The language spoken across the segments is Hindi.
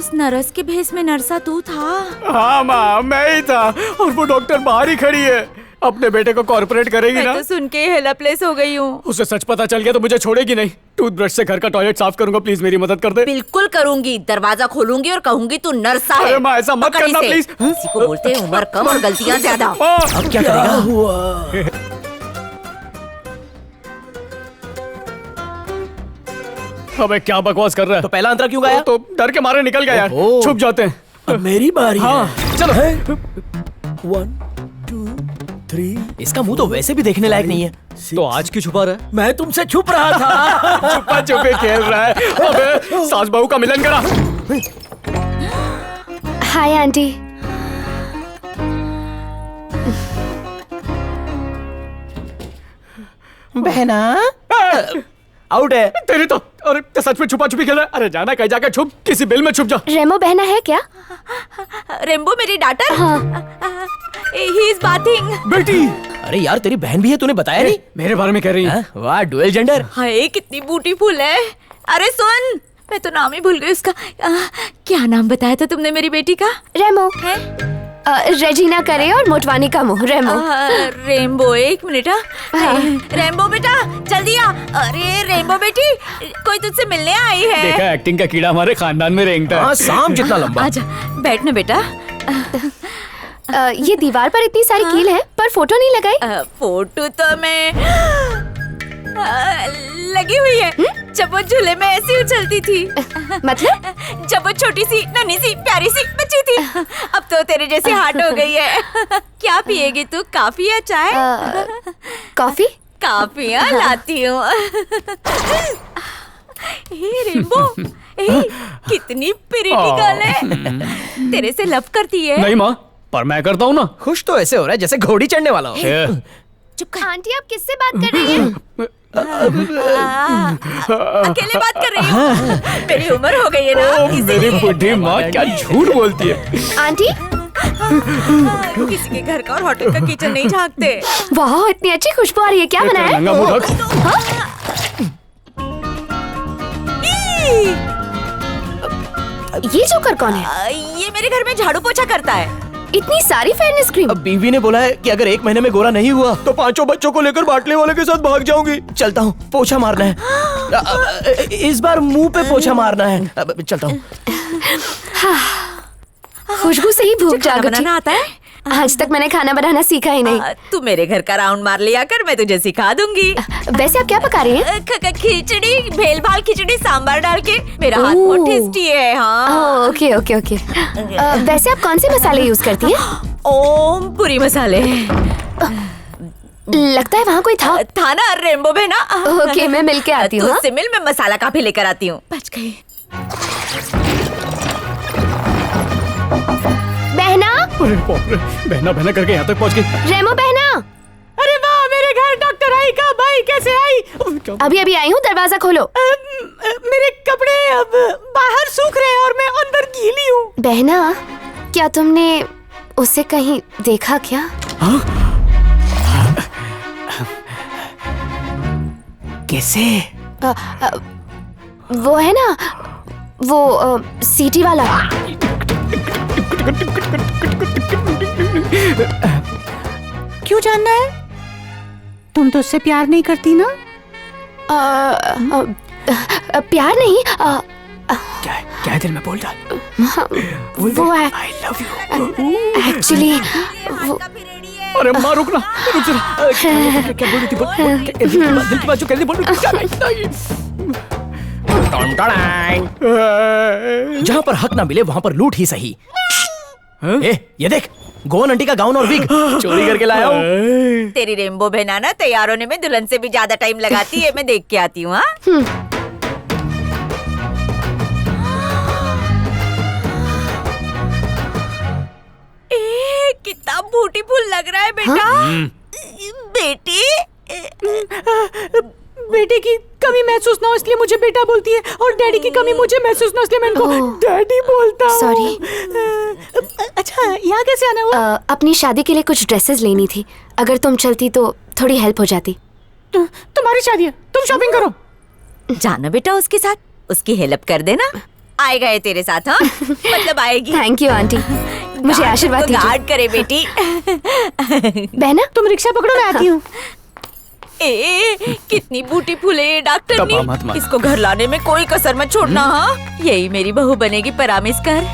उस नर्स के भेस में नरसा तू था? हाँ माँ, मैं ही था और वो डॉक्टर बाहर ही खड़ी है। अपने बेटे को कॉर्पोरेट करेगी मैं ना? तो सुन के हेल्पलेस हो गई हूँ। उसे सच पता चल गया तो मुझे छोड़ेगी नहीं। टूथब्रश से घर का टॉयलेट साफ करूंगा, प्लीज मेरी मदद कर दे। बिल्कुल करूंगी, दरवाजा खोलूंगी और कहूंगी तू नरसा है। अरे माँ, ऐसा मत पकड़ करना इसे। प्लीज। किसी को बोलते हैं उम्र कम और गलतियाँ ज्यादा। अब क्या करेगा? अबे क्या बकवास कर रहा है? तो पहला अंतरा क्यों गाया? तो डर के मारे निकल गया यार। ओहो। छुप जाते हैं। अब मेरी बारी हाँ है। चलो। 1 2 3। इसका मुंह तो वैसे भी देखने लायक नहीं है। तो आज क्यों छुपा रहा है? मैं तुमसे छुप रहा था। छुपा छुपे खेल रहा है। अबे सास बहू का मिलन करा। Hi aunty. बहना आउट है। तेरी तो अरे तो सच में छुपा छुपी खेल रहा है। अरे जाना कहीं जाकर छुप, किसी बिल में छुप जा। रेमो बहना है क्या? रेम्बो मेरी डॉटर? हाँ। He is bathing. बेटी अरे यार तेरी बहन भी है, तूने बताया नहीं? मेरे बारे में कह रही है? हाँ? वाह डुअल जेंडर। हाय कितनी ब्यूटीफुल है। अरे सुन, मैं तो नाम ही भूल गई उसका। क्या नाम बताया था तुमने मेरी बेटी का? रेमो। है? रेजिना करे और मोटवानी का मुंह रेमो। रेम्बो, एक मिनट। रेम्बो बेटा जल्दी आ। अरे रेम्बो बेटी, कोई तुझसे मिलने आई है। देखा, एक्टिंग का कीड़ा हमारे खानदान में रेंगता है। हाँ सांप जितना लंबा। आजा बैठ ना बेटा। ये दीवार पर इतनी सारी कील है पर फोटो नहीं लगाई। फोटो तो मैं लगी हुई है। जब वो झूले में ऐसी उछलती थी। मतलब? जब वो छोटी सी नन्ही सी प्यारी सी बच्ची थी। अब तो तेरे जैसी हार्ट हो गई है। क्या पिएगी तू, कॉफी या चाय? कॉफी? कॉफी लाती हूँ। हे रेम्बो, हे कितनी प्रिटी गर्ल है। तेरे से लव करती है? नहीं माँ, पर मैं करता हूँ ना। खुश तो ऐसे हो रहा है जैसे घोड़ी चढ़ने वाला हो। चुप कर। आंटी आप किससे बात कर रही हैं? अकेले बात कर रही हूँ। मेरी उम्र हो गई है ना। ओ, मेरी बुढ़ी माँ क्या झूठ बोलती है। आंटी किसी के घर का और होटल का किचन नहीं झांकते। वाह इतनी अच्छी खुशबू आ रही है, क्या बना है? नंगा मुंह रख। ये जोकर कौन है? ये मेरे घर में झाड़ू पोछा करता है। इतनी सारी फेयरनेस क्रीम। अब बीवी ने बोला है कि अगर 1 महीने में गोरा नहीं हुआ तो 5 बच्चों को लेकर बाटले वाले के साथ भाग जाऊंगी। चलता हूँ, पोछा मारना है। इस बार मुंह पे पोछा मारना है। चलता हूँ। खुशबू से ही भूख खाना जाग उठी। बनाना आता है? आज तक मैंने खाना बनाना सीखा ही नहीं। तू मेरे घर का राउंड मार लिया कर, मैं तुझे सिखा दूंगी। वैसे आप क्या पका रही हैं? खिचड़ी, भेल भाल खिचड़ी सांभर डाल के। मेरा हाथ ओह। बहुत टेस्टी है। हाँ। Okay okay okay. वैसे आप कौन से मसाले यूज करती हैं? ओम पूरी मसाले। लगता है वहाँ कोई था। था ना रेम्बो बहना। ओके मैं मिल के आती तू हूँ। उससे मिल, मैं मसाला काफी लेकर आती हूँ। बच गई। बहना, अरे बाप रे, बहना बहना करके यहाँ तक पहुँच गई। रेमो बहना। अरे वाह, मेरे घर डॉक्टर आई का भाई कैसे आई? अभी अभी आई हूँ, दरवाजा खोलो। मेरे कपड़े अब बाहर सूख रहे हैं और मैं अंदर गीली हूँ। बहना, क्या तुमने उसे कहीं देखा क्या? कैसे? वो है ना, वो सीटी वाला। क्यों जानना है? तुम तो उससे प्यार नहीं करती ना? प्यार नहीं, क्या है दिल में बोल डाल। वो आई लव यू। एक्चुअली अरे माँ रुक ना, रुक जरा। क्या बोल रही थी? बोल। दिल की बात जो कह रही थी, बोल। जहाँ पर हक ना मिले वहाँ पर लूट ही सही। ए, ये देख, गोवन आंटी का गाउन और विग चोरी करके लाया हूँ। तेरी रेम्बो बहना ना तैयार होने में दुल्हन से भी ज्यादा टाइम लगाती है। मैं देख के आती हूँ। कितना ब्यूटीफुल लग रहा है बेटा। बेटी, बेटे की कमी महसूस ना हो इसलिए मुझे बेटा बोलती है और डैडी की कमी मुझे महसूस ना हो इसलिए मैं इनको डैडी बोलता हूँ। सॉरी। अच्छा यहाँ कैसे आना हुआ? अपनी शादी के लिए कुछ ड्रेसेस लेनी थी, अगर तुम चलती तो थोड़ी हेल्प हो जाती। तुम्हारी शादी है, तुम शॉपिंग करो। जाना बेटा उसके साथ, उसकी हेल्प कर देना। आएगा ये तेरे साथ, हाँ? मतलब आएगी। थैंक यू आंटी, मुझे आशीर्वाद दीजिए। गार्ड करे बेटी। बहना तुम रिक्शा पकड़ो, मैं आती हूँ। ए, कितनी ब्यूटीफुल है ये डॉक्टर तपा मत मार। इसको घर लाने में कोई कसर मत छोड़ना, हाँ? यही मेरी बहू बनेगी, प्रॉमिस कर।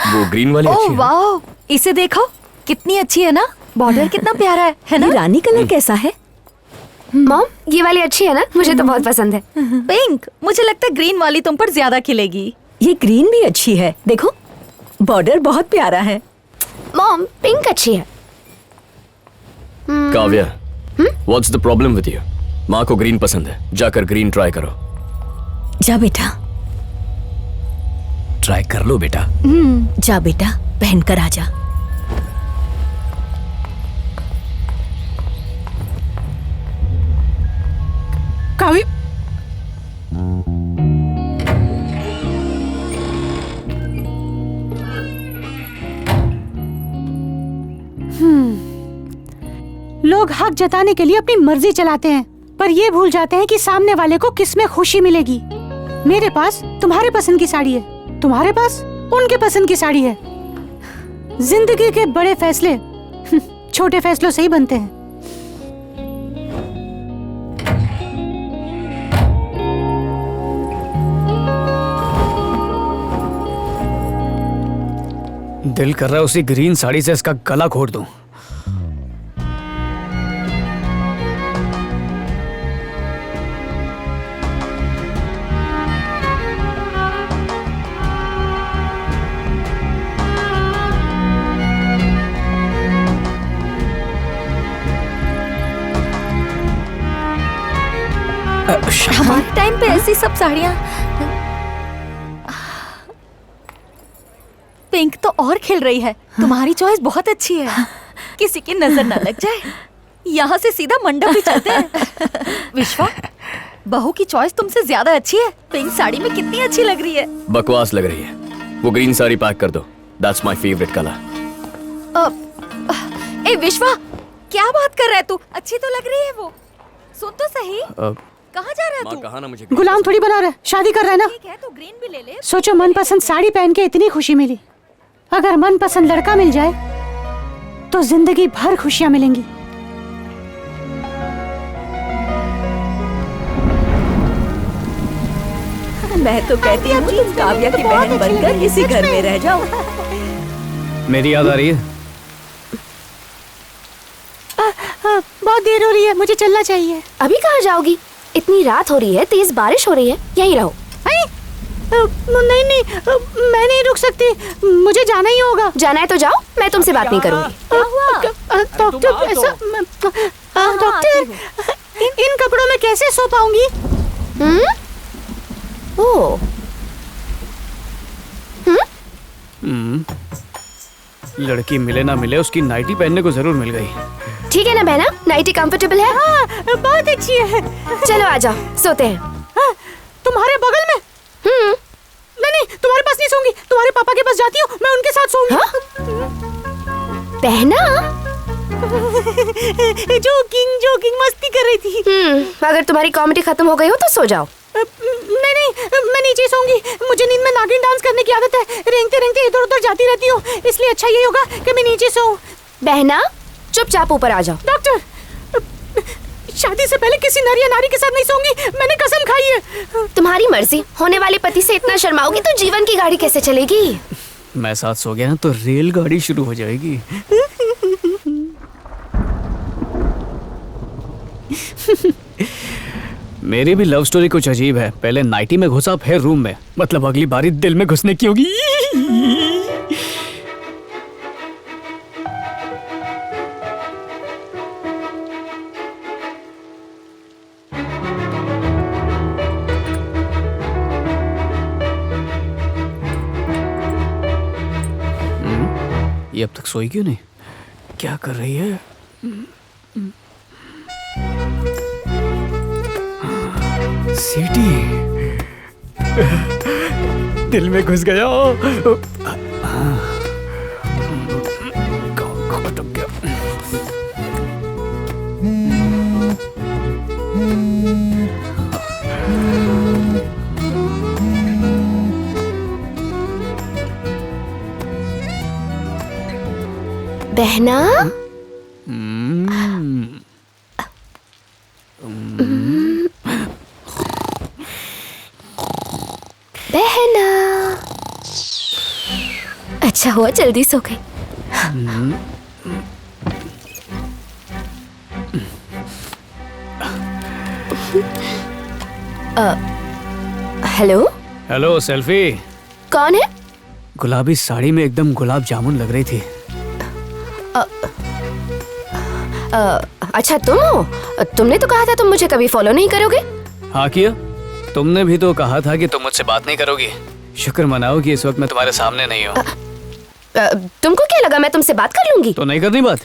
वो ग्रीन वाली अच्छी ओह है। वाओ, इसे देखो कितनी अच्छी है ना, बॉर्डर कितना प्यारा है ना? रानी कलर कैसा है? मॉम, ये वाली अच्छी है ना? मुझे तो बहुत पसंद है। पिंक, मुझे लगता है ग्रीन वाली तुम पर ज्यादा खिलेगी। ये ग्रीन भी अच्छी है, देखो बॉर्डर बहुत प्यारा है। मॉम, पिंक अच्छी है। Kavya, what's the problem with you? माँ को ग्रीन पसंद है, जाकर ग्रीन ट्राई करो। जा बेटा, ट्राई कर लो बेटा। जा बेटा, पहन कर आजा। काव्य, लोग हक जताने के लिए अपनी मर्जी चलाते हैं, पर ये भूल जाते हैं कि सामने वाले को किस में खुशी मिलेगी। मेरे पास तुम्हारे पसंद की साड़ी है, तुम्हारे पास उनके पसंद की साड़ी है। जिंदगी के बड़े फैसले छोटे फैसलों से ही बनते हैं। दिल कर रहा है उसी ग्रीन साड़ी से इसका गला घोट दूं। हमारे टाइम पे ऐसी सब साड़ियाँ। पिंक तो और खिल रही है, तुम्हारी चॉइस बहुत अच्छी है। किसी की नजर न लग जाए। यहाँ से सीधा मंडप भी चलते हैं। विश्वा, बहू की चॉइस तुमसे ज्यादा अच्छी है। पिंक साड़ी में कितनी अच्छी लग रही है। बकवास लग रही है। वो ग्रीन साड़ी पैक कर दो, दैट्स माय फेवरेट कलर। ए विश्वा, क्या बात कर रहा है तू? अच्छी तो लग रही है वो। सुन तो सही, कहाँ जा रहा है माँ तू? कहा ना मुझे गुलाम थोड़ी बना रहा है, शादी कर रहा है ना। ठीक है तो ग्रीन भी ले ले। सोचो, मनपसंद साड़ी पहन के इतनी खुशी मिली, अगर मनपसंद लड़का मिल जाए तो जिंदगी भर खुशियां मिलेंगी। मैं तो कहती हूँ तुम काव्या की बहन बनकर इसी घर में रह जाओ। मेरी याद आ रही है। बहुत देर हो रही है, मुझे चलना चाहिए। अभी कहाँ जाओगी? इतनी रात हो रही है, तेज बारिश हो रही है, यहीं रहो। नहीं नहीं, मैं नहीं रुक सकती, मुझे जाना ही होगा। जाना है तो जाओ, मैं तुमसे बात नहीं करूंगी। डॉक्टर, ऐसा डॉक्टर, इन कपड़ों में कैसे सो पाऊंगी? ओह, लड़की मिले ना मिले, उसकी नाइटी पहनने को जरूर मिल गई। ठीक है ना बहना, नाइटी कंफर्टेबल है? हाँ, बहुत अच्छी है। चलो आ जाओ, सोते हैं। हाँ, तुम्हारे बगल में? नहीं, तुम्हारे पास नहीं सोऊंगी, तुम्हारे पापा के पास जाती हूँ, मैं उनके साथ सोऊंगी। बहना, जोकिंग मस्ती कर रही थी। अगर तुम्हारी कॉमेडी खत्म हो गई हो तो सो जाओ। नहीं, मैं नीचे सोऊंगी, मुझे नींद में नागिन डांस करने की आदत है। रेंगते रेंगते इधर उधर जाती रहती हूँ, इसलिए अच्छा ये होगा कि मैं नीचे सोऊं। बहना, चुपचाप ऊपर आ जाओ। डॉक्टर, शादी से पहले किसी नर या नारी के साथ नहीं सोऊंगी, मैंने कसम खाई है। तुम्हारी मर्जी, होने वाले पति से इतना शर्माओगी तो जीवन की गाड़ी कैसे चलेगी? मैं साथ सो गया तो रेलगाड़ी शुरू हो जाएगी। मेरी भी लव स्टोरी कुछ अजीब है। पहले नाइटी में घुसा, फिर रूम में। मतलब अगली बारी दिल में घुसने की होगी। ये अब तक सोई क्यों नहीं? क्या कर रही है? सीटी दिल में घुस गया। अटक गया। बहना बहना, अच्छा हुआ जल्दी सो गई। Hello hello selfie. कौन है? गुलाबी साड़ी में एकदम गुलाब जामुन लग रही थी। अच्छा तुम हो? तुमने तो कहा था तुम मुझे कभी फॉलो नहीं करोगे। हाँ किया, तुमने भी तो कहा था कि तुम मुझसे बात नहीं करोगी। शुक्र मनाओ कि इस वक्त मैं तुम्हारे सामने नहीं हूँ। तुमको क्या लगा मैं तुमसे बात कर लूंगी? तो नहीं करनी बात?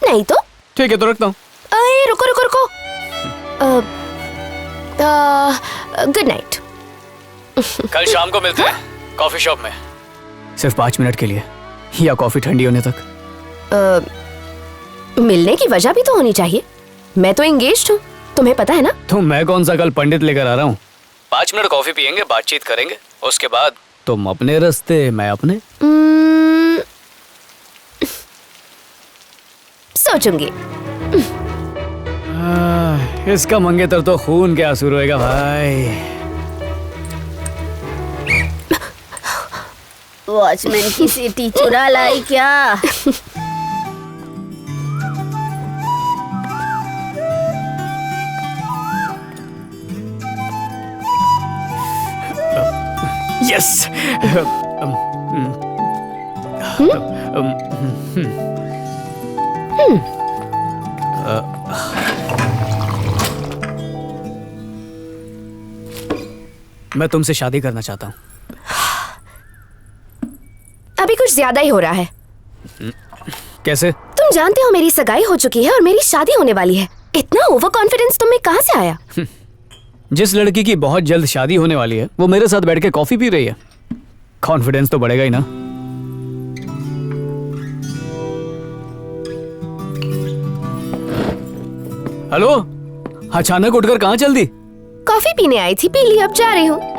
नहीं तो ठीक है, तो रखता हूँ। अरे रुको रुको रुको, गुड नाइट। कल शाम को मिलते हैं कॉफी शॉप में, सिर्फ 5 मिनट के लिए, या कॉफी ठंडी होने तक। मिलने की वजह भी तो होनी चाहिए। मैं तो एंगेज्ड हूँ, तुम्हें पता है ना। तो मैं कौन सा कल पंडित लेकर आ रहा हूँ? 5 मिनट कॉफी पियेंगे, बातचीत करेंगे, उसके बाद तुम अपने रास्ते मैं अपने। सोचूंगी। इसका मंगेतर तो खून के आंसू रोएगा भाई। वॉचमैन की सीटी चुरा लाई क्या? यस। मैं तुमसे शादी करना चाहता हूँ। अभी कुछ ज्यादा ही हो रहा है। कैसे? तुम जानते हो मेरी सगाई हो चुकी है और मेरी शादी होने वाली है। इतना ओवर कॉन्फिडेंस तुम्हें कहाँ से आया? जिस लड़की की बहुत जल्द शादी होने वाली है वो मेरे साथ बैठ के कॉफी पी रही है, कॉन्फिडेंस तो बढ़ेगा ही ना। हेलो, अचानक उठकर कहाँ चल दी? कॉफी पीने आई थी, पी ली, अब जा रही हूँ।